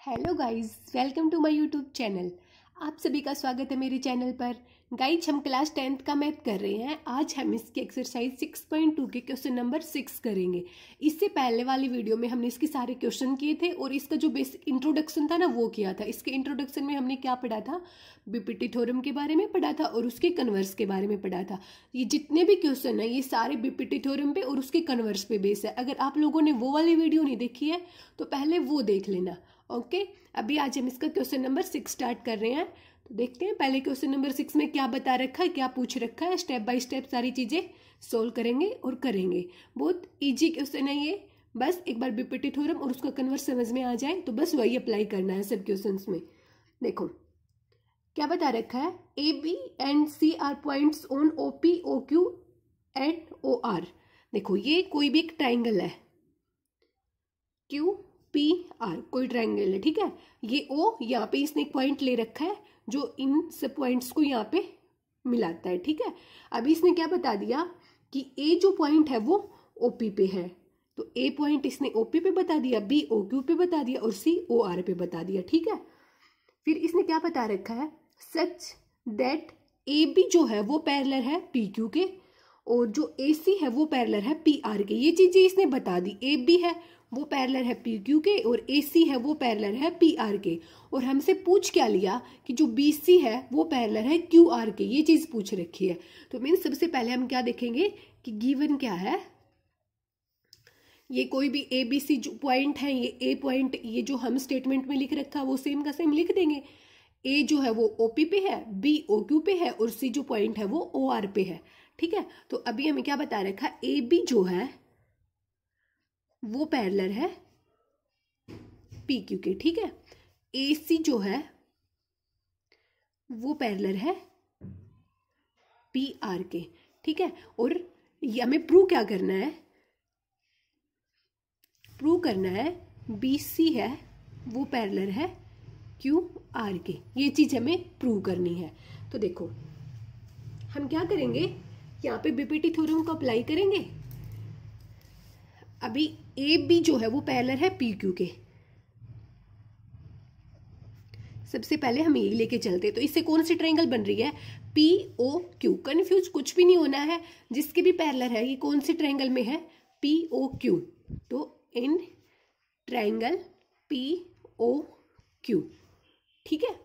Hello guys, welcome to my YouTube channel. आप सभी का स्वागत है मेरे चैनल पर। गाइस, हम क्लास 10th का मैथ कर रहे हैं। आज हम इसकी एक्सरसाइज 6.2 के क्वेश्चन नंबर 6 करेंगे। इससे पहले वाली वीडियो में हमने इसके सारे क्वेश्चन किए थे और इसका जो बेसिक इंट्रोडक्शन था ना वो किया था। इसके इंट्रोडक्शन में हमने क्या पढ़ा था, बीपीटी थ्योरम के बारे में पढ़ा था और उसके कन्वर्स के बारे में पढ़ा था। ये जितने भी क्वेश्चन है ये सारे बीपीटी थ्योरम पे और उसके कन्वर्स पे बेस है। अगर आप लोगों ने वो वाली वीडियो नहीं देखी है तो पहले वो देख लेना। ओके, अभी आज हम इसका क्वेश्चन नंबर 6 स्टार्ट कर रहे हैं। तो देखते हैं पहले क्वेश्चन नंबर 6 में क्या बता रखा है, क्या पूछ रखा है। स्टेप बाय स्टेप सारी चीजें सोल्व करेंगे और करेंगे। बहुत इजी क्वेश्चन है ये। बस एक बार बीपीटी थ्योरम और उसका कन्वर्स समझ में आ जाए तो बस वही अप्लाई करना है सब क्वेश्चंस में। देखो क्या बता रखा है, A B and C are points on O P O Q and O R. देखो ये कोई भी एक ट्राइंगल है, क्यू पी आर कोई ट्राइंगल है, ठीक है। ये ओ यहाँ पे इसने एक पॉइंट ले रखा है जो इन सब पॉइंट्स को यहाँ पे मिलाता है, ठीक है। अभी इसने क्या बता दिया कि ए जो पॉइंट है वो ओपी पे है, तो ए पॉइंट इसने ओपी पे बता दिया, बी ओ क्यू पे बता दिया और सी ओ आर पे बता दिया, ठीक है। फिर इसने क्या बता रखा है, सच दैट ए बी जो है वो पैरेलल है पी क्यू के और जो ए सी है वो पैरेलल है पी आर के। ये चीजें इसने बता दी, ए बी है वो पैरेलल है पी क्यू के और ए सी है वो पैरेलल है पी आर के। और हमसे पूछ क्या लिया कि जो बी सी है वो पैरेलल है क्यू आर के। ये चीज पूछ रखी है। तो मीन्स सबसे पहले हम क्या देखेंगे कि गिवन क्या है। ये कोई भी ए बी सी जो पॉइंट है, ये ए पॉइंट, ये जो हम स्टेटमेंट में लिख रखा है वो सेम का सेम लिख देंगे। ए जो है वो ओपी पे है, बी ओ क्यू पे है और सी जो पॉइंट है वो ओ आर पे है, ठीक है। तो अभी हमें क्या बता रखा है, ए बी जो है वो पैरेलल है पी क्यू के, ठीक है। ए सी जो है वो पैरेलल है पी आर के, ठीक है। और ये हमें प्रूव क्या करना है, प्रूव करना है बी सी है वो पैरेलल है क्यू आर के। ये चीज हमें प्रूव करनी है। तो देखो हम क्या करेंगे, यहाँ पे बीपीटी थ्योरम को अप्लाई करेंगे। अभी ए बी जो है वो पैरेलल है पी क्यू के। सबसे पहले हम ये लेके चलते, तो इससे कौन सी ट्रायंगल बन रही है, पी ओ क्यू। कंफ्यूज कुछ भी नहीं होना है, जिसके भी पैरेलल है ये कौन सी ट्रायंगल में है, पी ओ क्यू। तो in triangle P O Q, ठीक है।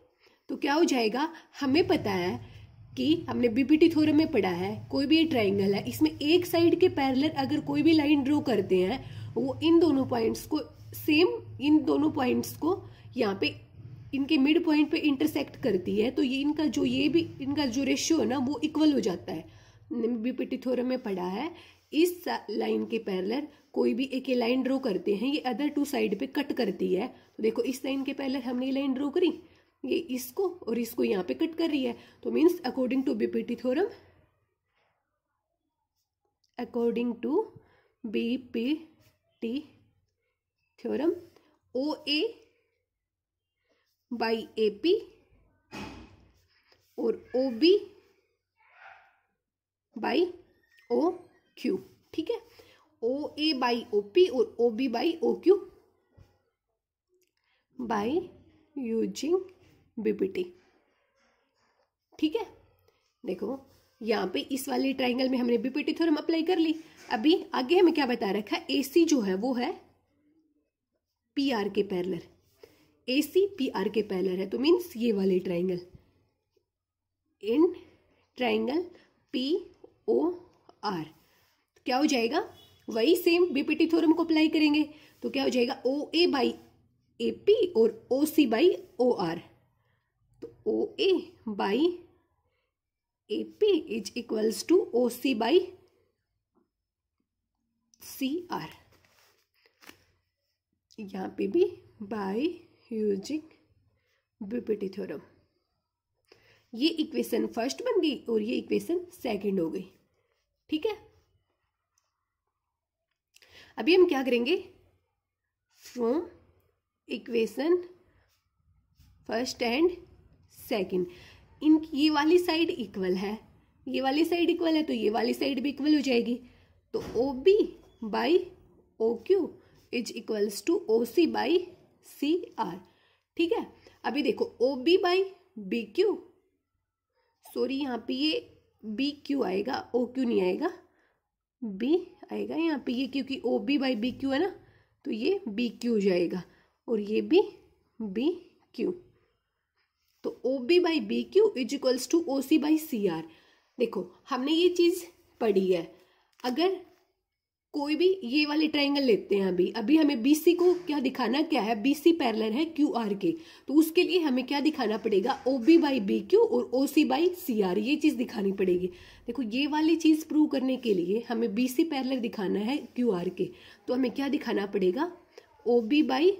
तो क्या हो जाएगा, हमें पता है कि हमने बीपीटी थ्योरम में पढ़ा है, कोई भी ट्रायंगल है इसमें एक साइड के पैरेलल अगर कोई भी लाइन ड्रॉ करते हैं वो इन दोनों पॉइंट्स को सेम, इन दोनों पॉइंट्स को यहाँ पे इनके मिड पॉइंट पे इंटरसेक्ट करती है, तो ये इनका जो ये भी इनका जो रेशियो है ना वो इक्वल हो जाता है। बीपीटी थ्योरम में पढ़ा है, इस लाइन के पैरेलल कोई भी एक ये लाइन ड्रॉ करते हैं, ये अदर टू साइड पे कट करती है। तो देखो इस लाइन के पैरेलल हमने ये लाइन ड्रॉ करी, ये इसको और इसको यहाँ पे कट कर रही है। तो means according to BPT theorem, according to BPT theorem, O A by A P और O B by O Q, ठीक है। O A by O P और O B by O Q by using BPT, ठीक है। देखो यहाँ पे इस वाले ट्राइंगल में हमने बीपीटी थ्योरम अप्लाई कर ली। अभी आगे हमें क्या बता रखा है, एसी जो है वो है पी आर के पैरेलल, एसी पी आर के पैरेलल है। तो मीन्स ये वाले ट्राइंगल, इन ट्राइंगल पी ओ आर क्या हो जाएगा, वही सेम बीपीटी थ्योरम को अप्लाई करेंगे। तो क्या हो जाएगा, ओ ए बाई ए पी और O C by O R. तो O A by A P is equals to O C by C R. यहाँ पे भी बाई यूजिंग बीपीटी थ्योरम। ये इक्वेशन फर्स्ट बन गई और ये इक्वेशन सेकंड हो गई, ठीक है। अभी हम क्या करेंगे, from equation first and second, इन ये वाली साइड इक्वल है, ये वाली साइड इक्वल है तो ये वाली साइड भी इक्वल हो जाएगी। तो O B by O Q is equals to O C by C R. ठीक है। अभी देखो O B by B Q, sorry यहाँ पे ये बी क्यू आएगा, ओ क्यू नहीं आएगा, बी आएगा यहाँ पे ये, क्योंकि O B by B Q है ना, तो ये बी क्यू हो जाएगा और ये भी बी क्यू। तो O B by B Q is equals to O C by C R. देखो हमने ये चीज पढ़ी है, अगर कोई भी ये वाले ट्रायंगल लेते हैं, अभी हमें बीसी को क्या दिखाना, क्या है, बीसी पैरेलल है क्यू आर के, तो उसके लिए हमें क्या दिखाना पड़ेगा, O B by B Q और O C by C R, ये चीज दिखानी पड़ेगी। देखो ये वाली चीज प्रूव करने के लिए हमें बीसी पैरेलल दिखाना है क्यू आर के, तो हमें क्या दिखाना पड़ेगा, O B by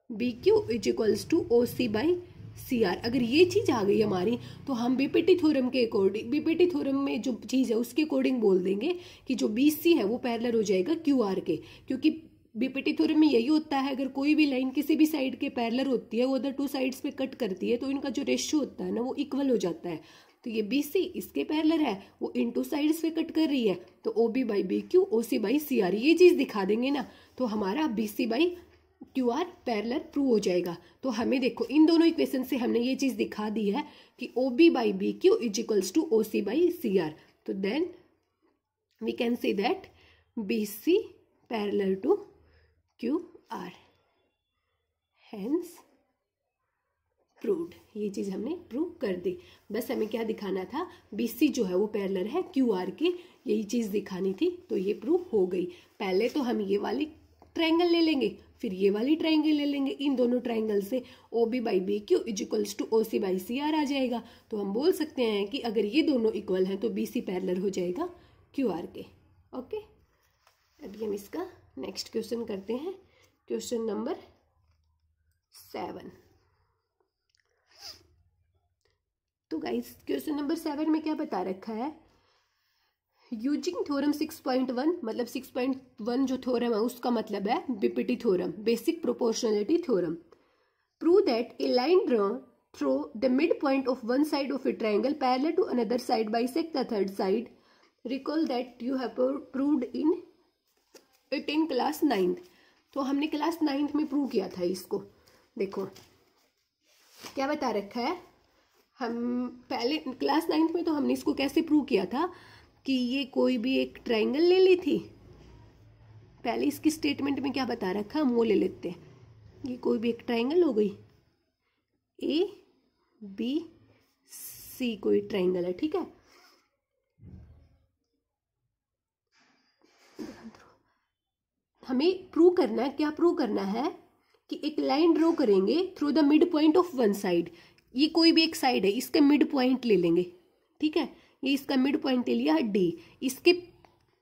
B Q is equals to O C by C R. अगर ये चीज आ गई हमारी, तो हम बीपीटी थ्योरम के अकॉर्डिंग, बीपीटी थ्योरम में जो चीज है उसके अकॉर्डिंग बोल देंगे कि जो बीसी है वो पैरेलल हो जाएगा क्यू आर के, क्योंकि बीपीटी थ्योरम में यही होता है, अगर कोई भी लाइन किसी भी साइड के पैरेलल होती है, वो अदर टू साइड्स पे कट करती है, तो इनका जो रेशियो होता है ना वो इक्वल हो जाता है। तो ये बीसी इसके पैरेलल है, वो इन टू साइड्स पे कट कर रही है, तो O B by B Q O C by C R, ये चीज दिखा देंगे ना, तो हमारा BC by Q R parallel prove हो जाएगा। तो हमें देखो इन दोनों इक्वेशन से हमने ये चीज दिखा दी है कि O B by B Q is equals to O C by C R. तो then we can say that B C parallel to Q R, hence proved. ये चीज हमने प्रूव कर दी। बस हमें क्या दिखाना था, बीसी जो है वो पैरेलल है क्यू आर के, यही चीज दिखानी थी, तो ये प्रूव हो गई। पहले तो हम ये वाली ट्रायंगल ले लेंगे, फिर ये वाली ट्रायंगल ले लेंगे, इन दोनों ट्रायंगल से O B by B Q is equals to O C by C R आ जाएगा। तो हम बोल सकते हैं कि अगर ये दोनों इक्वल हैं तो बी सी पैरेलल हो जाएगा क्यू आर के। ओके, अभी हम इसका नेक्स्ट क्वेश्चन करते हैं, क्वेश्चन नंबर 7। तो गाइस क्वेश्चन नंबर 7 में क्या बता रखा है, यूजिंग थ्योरम 6.1, मतलब 6.1 जो थ्योरम है उसका मतलब है BPT theorem, basic proportionality theorem. Prove that a line drawn through the mid point of one side of a triangle parallel to another side bisect the third side. Recall that you have proved it in class 9th। तो हमने class 9th में prove किया था इसको। देखो क्या बता रखा है, हम पहले क्लास 9th में तो हमने इसको कैसे प्रूव किया था कि ये कोई भी एक ट्रायंगल ले ली थी। पहले इसकी स्टेटमेंट में क्या बता रखा, हम वो ले लेते हैं, ये कोई भी एक ट्रायंगल हो गई, ए बी सी कोई ट्रायंगल है, ठीक है। हमें प्रूव करना है, क्या प्रूव करना है कि एक लाइन ड्रॉ करेंगे through the mid point of one side. ये कोई भी एक साइड है, इसका मिड पॉइंट ले लेंगे, ठीक है, ये इसका मिड पॉइंट ले लिया डी, इसके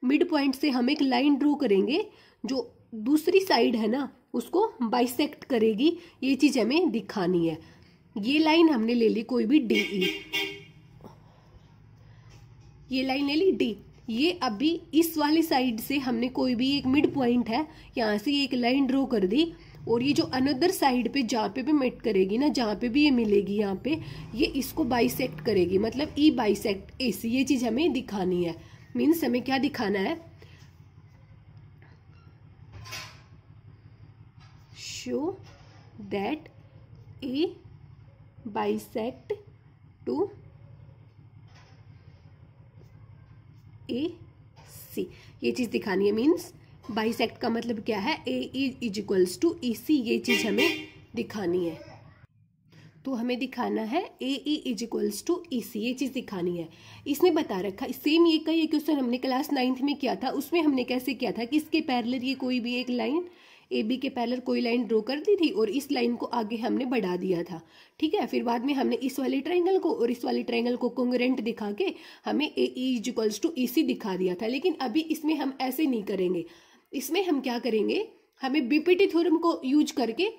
मिड पॉइंट से हम एक लाइन ड्रॉ करेंगे जो दूसरी साइड है ना उसको बाइसेक्ट करेगी, ये चीज हमें दिखानी है। ये लाइन हमने ले ली कोई भी डी ई, ये लाइन ले ली डी, ये अभी इस वाली साइड से हमने कोई भी एक मिड पॉइंट है यहाँ से एक लाइन ड्रॉ कर दी, और ये जो अनदर साइड पे जहाँ पे भी मेट करेगी ना, जहाँ पे भी ये मिलेगी यहाँ पे, ये इसको बाइसेक्ट करेगी, मतलब ई बाइसेक्ट ए सी, ये चीज हमें दिखानी है। मीन्स हमें क्या दिखाना है, show that A bisect to A C, ये चीज दिखानी है। मीन्स बाइसेक्ट का मतलब क्या है, ए is equals to E C, ये चीज हमें दिखानी है। तो हमें दिखाना है ए is equals to E C, ये चीज दिखानी है। इसने बता रखा, सेम ये का ये क्वेश्चन हमने क्लास 9th में किया था, उसमें हमने कैसे किया था कि इसके पैरेलल ये कोई भी एक लाइन ए बी के पैरेलल कोई लाइन ड्रॉ कर दी थी और इस लाइन को आगे हमने बढ़ा दिया था, ठीक है। फिर बाद में हमने इस वाले ट्रायंगल को और इस वाले ट्रायंगल को कोंग्रुएंट दिखा के हमें ए is equals to E C दिखा दिया था। लेकिन अभी इसमें हम ऐसे नहीं करेंगे, इसमें हम क्या करेंगे, हमें बीपीटी थ्योरम को यूज करके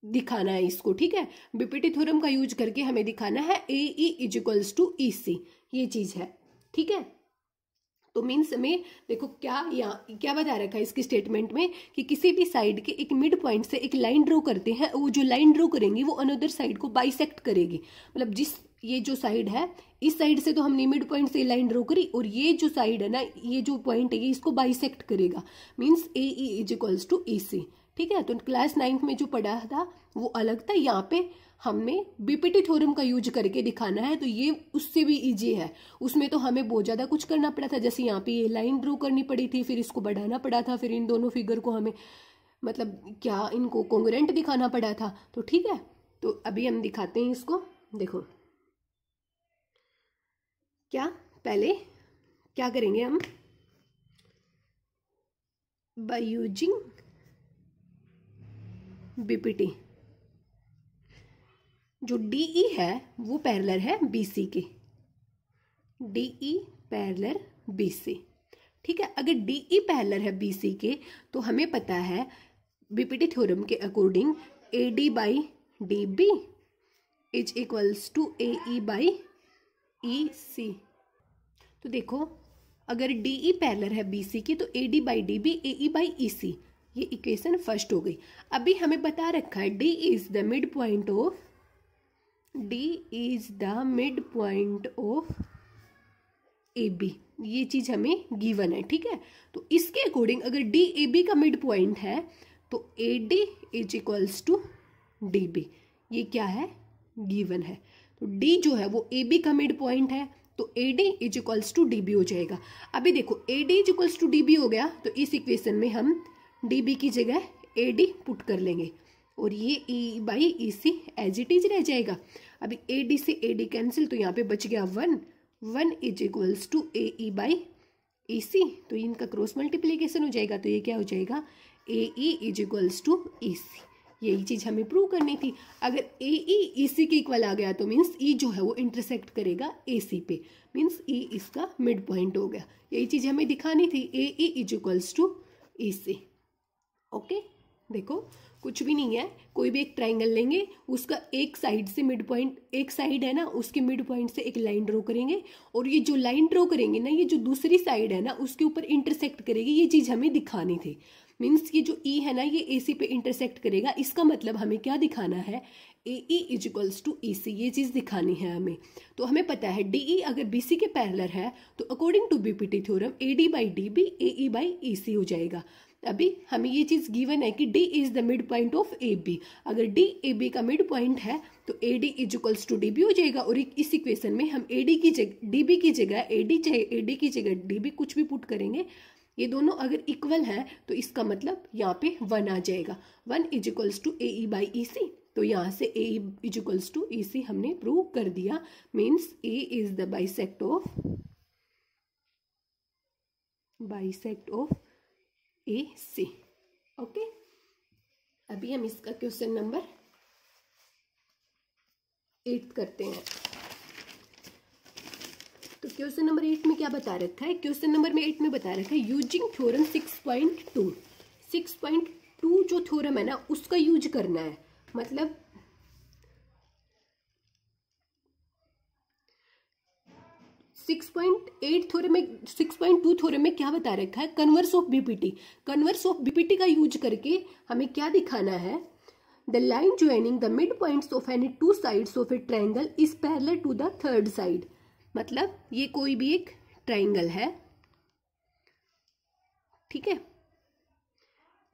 दिखाना है इसको, ठीक है। बीपीटी थ्योरम का यूज करके हमें दिखाना है ए is equals to E C, ये चीज है, ठीक है। तो मीन्स में देखो क्या बता रखा है इसकी स्टेटमेंट में कि किसी भी साइड के एक मिड पॉइंट से एक लाइन ड्रॉ करते हैं, वो जो लाइन ड्रॉ करेंगी वो अनदर साइड को बाइसेक्ट करेगी, मतलब जिस ये जो साइड है, इस साइड से तो हमने मिड पॉइंट से लाइन ड्रॉ करी, और ये जो साइड है ना, ये जो पॉइंट है ये इसको बाइसेक्ट करेगा। Means A is equals to E C, ठीक है। तो क्लास 9th में जो पढ़ा था वो अलग था, यहाँ पे हमने बीपीटी थ्योरम का यूज करके दिखाना है, तो ये उससे भी इजी है। उसमें तो हमें बहुत ज़्यादा कुछ करना पड़ा था, जैसे यहाँ पे ये लाइन ड्रॉ करनी पड़ी थी, फिर इसको बढ़ाना पड़ा था, फिर इन दोनों फिगर को हमें मतलब क्या इनको कॉन्ग्रुएंट दिखाना पड़ा था। तो ठीक है, तो अभी हम दिखाते हैं इसको। देखो क्या पहले क्या करेंगे हम, बाय यूजिंग बीपीटी, जो डीई है वो पैरेलल है बीसी के, डीई पैरेलल बीसी। ठीक है, अगर डीई पैरेलल है बीसी के तो हमें पता है बीपीटी थ्योरम के according AD by D B is equals to AE by E C. तो देखो अगर डीई पैरेलल है बीसी की तो AD by D B AE by E C, ये इक्वेशन फर्स्ट हो गई। अभी हमें बता रखा है D is the mid point of, D is the mid point of A B, ये चीज हमें गिवन है। ठीक है, तो इसके अकॉर्डिंग अगर डी ए बी का मिड पॉइंट है तो A D is equals to D B, ये क्या है गिवन है। तो डी जो है वो ए बी का मिड पॉइंट है, तो A D is equals to D B हो जाएगा। अभी देखो A D is equals to D B हो गया, तो इस इक्वेशन में हम डी बी की जगह ए डी पुट कर लेंगे और ये E by E C as it is रह जाएगा। अभी ए डी से ए डी कैंसिल, तो यहाँ पे बच गया 1 is equals to A E by E C, तो इनका क्रॉस मल्टीप्लीकेशन हो जाएगा, तो ये क्या हो जाएगा ए E is equals to E सी। यही चीज हमें प्रूव करनी थी। अगर ए ई ई सी के इक्वल आ गया तो मीन्स ई जो है वो इंटरसेक्ट करेगा ए सी पे, मीन्स ई इसका मिड पॉइंट हो गया। यही चीज हमें दिखानी थी, A E is equals to E C. Okay, देखो कुछ भी नहीं है, कोई भी एक ट्राइंगल लेंगे, उसका एक साइड से मिड पॉइंट, एक साइड है ना उसके मिड पॉइंट से एक लाइन ड्रॉ करेंगे, और ये जो लाइन ड्रॉ करेंगे ना ये जो दूसरी साइड है ना उसके ऊपर इंटरसेक्ट करेगी। ये चीज हमें दिखानी थी, मीन्स ये जो ई है ना ये ए सी पे इंटरसेक्ट करेगा, इसका मतलब हमें क्या दिखाना है ए E is equals to E C, ये चीज दिखानी है हमें। तो हमें पता है डी ई अगर बी सी के पैरेलल है तो according to BPT theorem A D by D B A E by E C हो जाएगा। अभी हमें ये चीज गिवन है कि D is the mid point of A B, अगर डी ए बी का मिड पॉइंट है तो A D is equals to D B हो जाएगा, और इस इक्वेशन में हम ए डी की जगह डी बी की जगह ए डी चाहे ए डी की जगह डी बी कुछ भी पुट करेंगे, ये दोनों अगर इक्वल है तो इसका मतलब यहाँ पे 1 आ जाएगा। 1 is equals to A E by E C, तो यहाँ से A is equals to E C हमने प्रूव कर दिया, means A is the bisect of A C. Okay, अभी हम इसका क्वेश्चन नंबर 8 करते हैं। तो क्वेश्चन नंबर 8 में क्या बता रखा है, क्वेश्चन नंबर में 8 में बता रखा है यूजिंग थ्योरम 6.2, 6.2 जो थ्योरम है ना उसका यूज करना है। मतलब 6.8 थ्योरम में, 6.2 थ्योरम में क्या बता रखा है, converse of BPT, converse of BPT का यूज करके हमें क्या दिखाना है, the line joining the mid points of any two sides of a triangle is parallel to the third side. मतलब ये कोई भी एक ट्राइंगल है, ठीक है,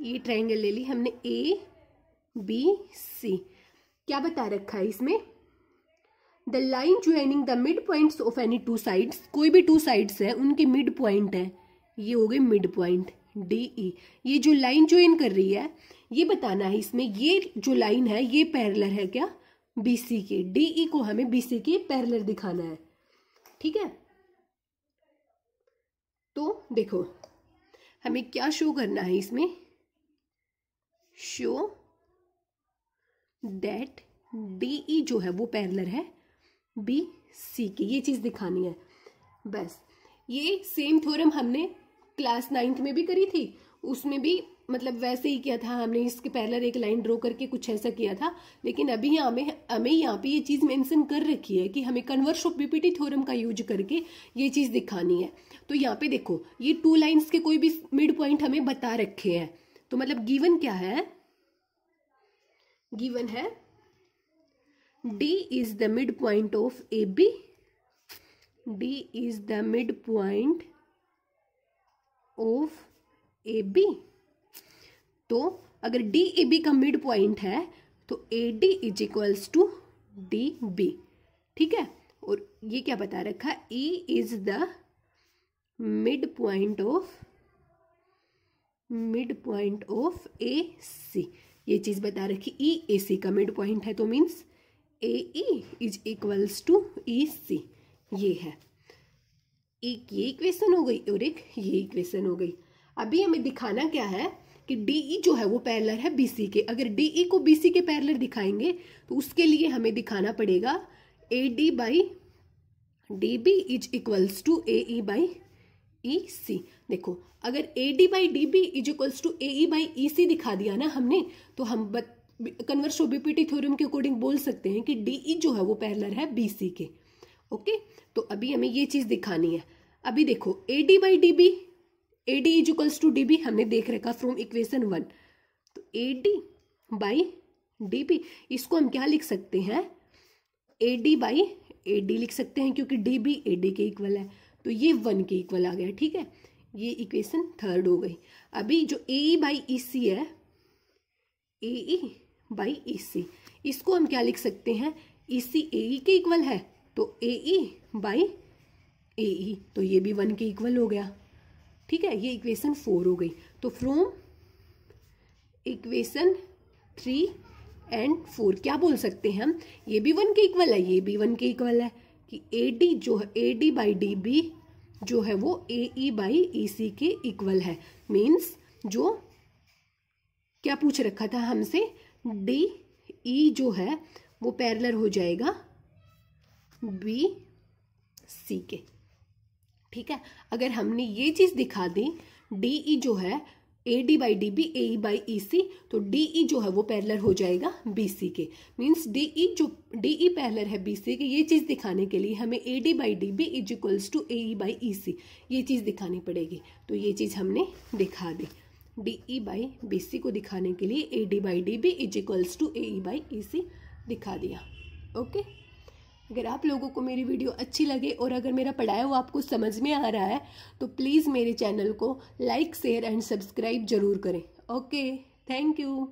ये ट्राइंगल ले ली हमने ए बी सी, क्या बता रखा है इसमें, the line joining the mid points of any two sides, कोई भी टू साइड्स है उनके मिड पॉइंट है, ये हो गए मिड पॉइंट डी ई। ये जो लाइन ज्वाइन कर रही है ये बताना है इसमें, ये जो लाइन है ये पैरेलल है क्या बीसी के, डीई को हमें बीसी के पैरेलल दिखाना है। ठीक है, तो देखो हमें क्या शो करना है इसमें, शो दैट डीई जो है वो पैरेलल है बी सी के, ये चीज दिखानी है बस। ये सेम थ्योरम हमने क्लास 9th में भी करी थी, उसमें भी मतलब वैसे ही किया था हमने, इसके पैरेलल एक लाइन ड्रॉ करके कुछ ऐसा किया था, लेकिन अभी हमें यहाँ पे ये चीज मेंशन कर रखी है कि हमें कन्वर्स ऑफ बीपीटी थ्योरम का यूज करके ये चीज दिखानी है। तो यहाँ पे देखो ये टू लाइंस के कोई भी मिड पॉइंट हमें बता रखे हैं, तो मतलब गिवन क्या है, गिवन है D is the midpoint of AB, D is the midpoint of AB। तो अगर डी ए बी का मिड पॉइंट है तो A D is equals to D B, ठीक है। और ये क्या बता रखा है, E is the mid point of A C, ये चीज बता रखी, ई ए सी का मिड पॉइंट है तो means A E is equals to E C, ये है। एक ये इक्वेशन हो गई और एक ये इक्वेशन हो गई। अभी हमें दिखाना क्या है कि डीई जो है वो पैरेलल है बीसी के। अगर डीई को बीसी के पैरेलल दिखाएंगे तो उसके लिए हमें दिखाना पड़ेगा A D by D B is equals to A E by E C. देखो अगर A D by D B is equals to A E by E C दिखा दिया ना हमने, तो हम कन्वर्स ओबीपीटी थ्योरम के अकॉर्डिंग बोल सकते हैं कि डीई जो है वो पैरेलल है बीसी के। ओके, तो अभी हमें ये चीज दिखानी है। अभी देखो A D by D B, A D is equals to D B हमने देख रखा फ्रॉम इक्वेशन 1, तो A D by D B इसको हम क्या लिख सकते हैं, A D by A D लिख सकते हैं क्योंकि डी बी ए डी के इक्वल है, तो ये 1 के इक्वल आ गया, ठीक है। ये इक्वेशन 3 हो गई। अभी जो ए ई बाई ई सी है, ए ई बाई ई सी, इसको हम क्या लिख सकते हैं, ई सी ए ई के इक्वल है तो ए ई बाई ए ई, तो ये भी 1 के इक्वल हो गया, ठीक है। ये इक्वेशन 4 हो गई। तो फ्रॉम इक्वेशन 3 एंड 4 क्या बोल सकते हैं हम, ये भी 1 के इक्वल है, ये भी 1 के इक्वल है कि ए डी जो है, A D by D B जो है वो ए ई बाई ई सी के इक्वल है। मीन्स जो क्या पूछ रखा था हमसे, डी ई जो है वो पैरेलल हो जाएगा बी सी के, ठीक है। अगर हमने ये चीज दिखा दी, डी ई जो है A D by D B A E by E C, तो डी ई जो है वो पैरेलल हो जाएगा बी सी के। मीन्स डी ई जो डी ई पैरेलल है बी सी के, ये चीज दिखाने के लिए हमें A D by D B is equals to A E by E C, ये चीज दिखानी पड़ेगी। तो ये चीज हमने दिखा दी, D E by B C को दिखाने के लिए A D by D B is equals to A E by E C दिखा दिया। ओके, अगर आप लोगों को मेरी वीडियो अच्छी लगे और अगर मेरा पढ़ाया हुआ आपको समझ में आ रहा है तो प्लीज़ मेरे चैनल को लाइक शेयर एंड सब्सक्राइब जरूर करें। Okay, thank you.